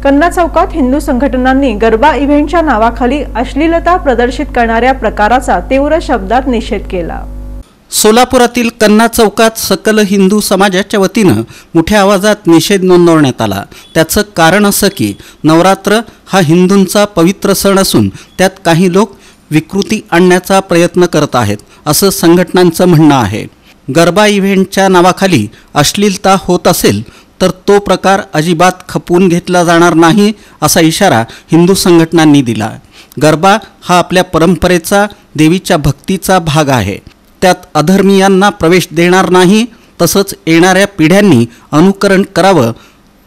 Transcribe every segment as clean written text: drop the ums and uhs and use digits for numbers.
कन्ना चौकात हिंदू संघटनांनी गरबा इव्हेंटच्या नावाखाली अश्लीलता प्रदर्शित करणाऱ्या प्रकाराचा तीव्र शब्दात निषेध केला। सोलापुरातील कन्ना चौकात सकल हिंदू समाजाच्या वतीने मोठ्या आवाजात निषेध नोंदवण्यात आला। त्याचं कारण असं की नवरात्र हा हिंदूंचा पवित्र सण असून त्यात काही लोक विकृती आणण्याचा प्रयत्न करत आहेत असं संघटनांचं म्हणणं आहे। गरबा इव्हेंटच्या नावाखाली अश्लीलता होत असेल तर तो प्रकार अजिबात खपवून घेतला जाणार नाही असा इशारा हिंदू संघटनांनी दिला। गरबा हा आपल्या परंपरेचा देवीच्या भक्तीचा भाग आहे, त्यात अधर्मीयांना प्रवेश देणार नाही, तसंच येणाऱ्या पिढ्यांनी अनुकरण करावं,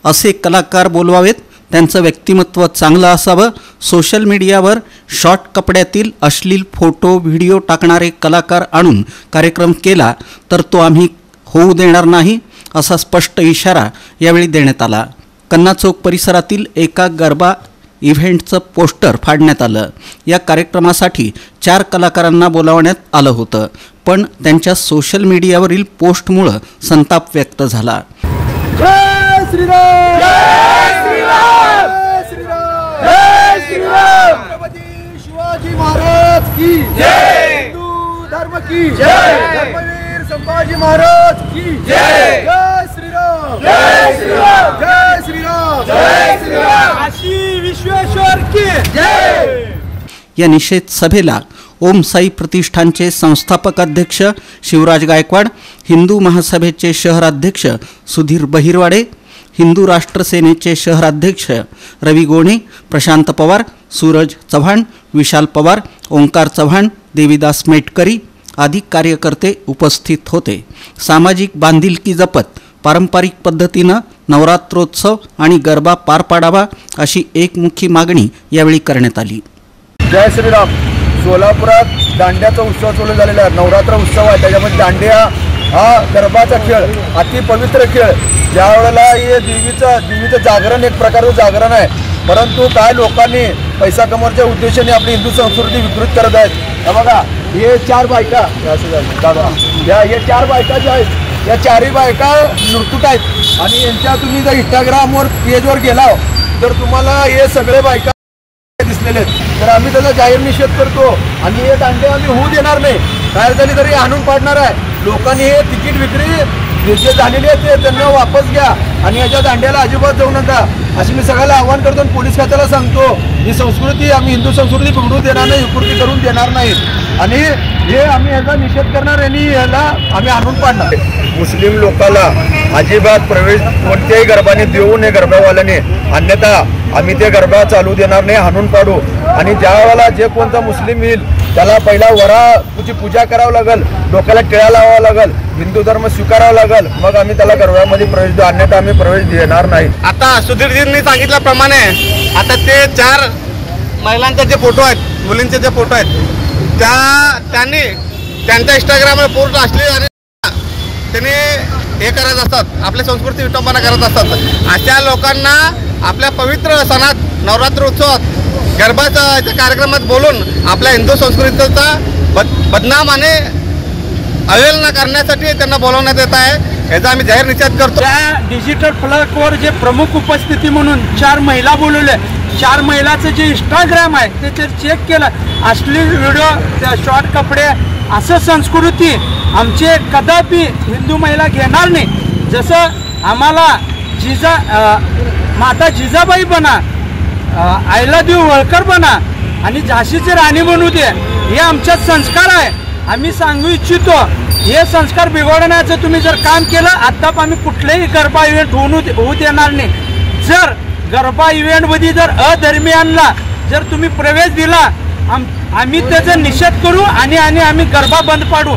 असे कलाकार बोलवावेत, त्यांचं व्यक्तिमत्व चांगलं असावं। सोशल मीडियावर शॉर्ट कपड्यातील अश्लील फोटो व्हिडिओ टाकणारे कलाकार आणून कार्यक्रम केला तर तो आम्ही होऊ देणार नाही असा स्पष्ट इशारा यावेळी देण्यात आला। कन्ना चौक परिसरातील एका गरबा इव्हेंटचं पोस्टर फाडण्यात आलं। या कार्यक्रमासाठी 4 कलाकारांना बोलावण्यात आलं होतं, पण त्यांच्या सोशल मीडियावरील पोस्टमुळे संताप व्यक्त झाला। जय श्रीराम, जय श्रीराम, जय श्रीराम, जय श्रीराम। छत्रपती शिवाजी महाराज की जय, हिंदू धर्म की जय, धर्मवीर संभाजी महाराज की जय, जय श्रीराम, जय श्रीराम, जय श्रीराम, जय श्रीराम, काशी विश्वेश्वर की जय। या निषेध सभेला ओम साई प्रतिष्ठानचे संस्थापक अध्यक्ष शिवराज गायकवाड, हिंदू महासभेचे शहराध्यक्ष सुधीर बहिरवाडे, हिंदू राष्ट्र सेनेचे शहराध्यक्ष रवी गोणे, प्रशांत पवार, सूरज चव्हाण, विशाल पवार, ओंकार चव्हाण, देवीदास मेटकरी आदी कार्यकर्ते उपस्थित होते। सामाजिक बांधिलकी जपत पारंपरिक पद्धतीनं नवरात्रोत्सव आणि गरबा पार पाडावा अशी एकमुखी मागणी यावेळी करण्यात आली। जय श्रीराम। सोलापुरात दांड्याचा उत्सव चालू झालेला आहे, नवरात्र उत्सव आहे, त्याच्यामध्ये दांडिया हा गरबाचा खेळ, अति पवित्र खेळ। ज्यावेळेला हे देवीचं जागरण एक प्रकारचं जागरण आहे, परंतु काय लोकांनी पैसा कमवण्याच्या उद्देशाने आपली हिंदू संस्कृती विकृत करत आहेत। बघा हे 4 बायका, हे 4 बायका ज्या आहेत, या 4ही बायका नृत्यूत आहेत आणि यांच्या तुम्ही जर इंस्टाग्रामवर पेजवर गेला तर तुम्हाला हे सगळे बायका दिसलेले आहेत। तर आम्ही त्याचा जाहीर निषेध करतो आणि हे दांडे आम्ही होऊ देणार नाही। काय झाली तरी आणून पाडणार आहे। लोकांनी हे तिकीट विक्री जे झालेली आहे ते त्यांना वापस घ्या आणि याच्या दांड्याला अजिबात जाऊ नका अशी मी सगळ्याला आव्हान करतो। पोलीस खात्याला सांगतो ही संस्कृती आम्ही हिंदू संस्कृती बिघडू देणार नाही, विकृती करून देणार नाही आणि हे आम्ही याचा निषेध करणार आणि याला आम्ही आणून पाडणार। मुस्लिम लोकांना अजिबात प्रवेश कोणत्याही गरबाने देऊ नये गरबावाल्याने, अन्यथा आम्ही ते गरबा चालू देणार नाही, हाणून पाडू। आणि ज्या वेळेला जे कोणता मुस्लिम येईल त्याला पहिला वराची पूजा करावं लागेल, डोक्याला टिळा लावावं लागेल, हिंदू धर्म स्वीकारावा लागेल, मग आम्ही त्याला गरबामध्ये प्रवेश देऊ, अन्यथा आम्ही प्रवेश देणार नाही। आता सुधीरजींनी सांगितल्याप्रमाणे आता ते 4 महिलांचे जे फोटो आहेत, मुलींचे जे फोटो आहेत त्यांनी त्यांच्या इंस्टाग्रामवर पोस्ट असले आणि त्यांनी हे करत असतात, आपल्या संस्कृती विटंबना करत असतात। अशा लोकांना आपल्या पवित्र सणात नवरात्र उत्सवात गरबाच्या कार्यक्रमात बोलून आपल्या हिंदू संस्कृतीचा बदनाम आणि अवहेलना करण्यासाठी त्यांना बोलवण्यात येत आहे, याचा आम्ही जाहीर निषेध करतो। त्या डिजिटल फ्लॅगवर जे प्रमुख उपस्थिती म्हणून 4 महिला बोलवले, 4 महिलाचं जे इंस्टाग्राम आहे ते चेक केलं, अश्लील व्हिडिओ, शॉर्ट कपडे, असं संस्कृती आमचे कदापि हिंदू महिला घेणार नाही। जसं आम्हाला माता जिजाबाई बना, अहिल्यादेवी होळकर बना आणि झाशीची राणी बनू दे, हे आमचे संस्कार आहे। आम्ही सांगू इच्छितो हे संस्कार बिघडवण्याचं तुम्ही जर काम केलं आत्ताप आम्ही कुठलेही गरबा इव्हेंट होऊ देणार नाही। जर गरबा इव्हेंटमध्ये जर अधर्मीयांना जर तुम्ही प्रवेश दिला आम्ही त्याचा निषेध करू आणि आम्ही गरबा बंद पाडू।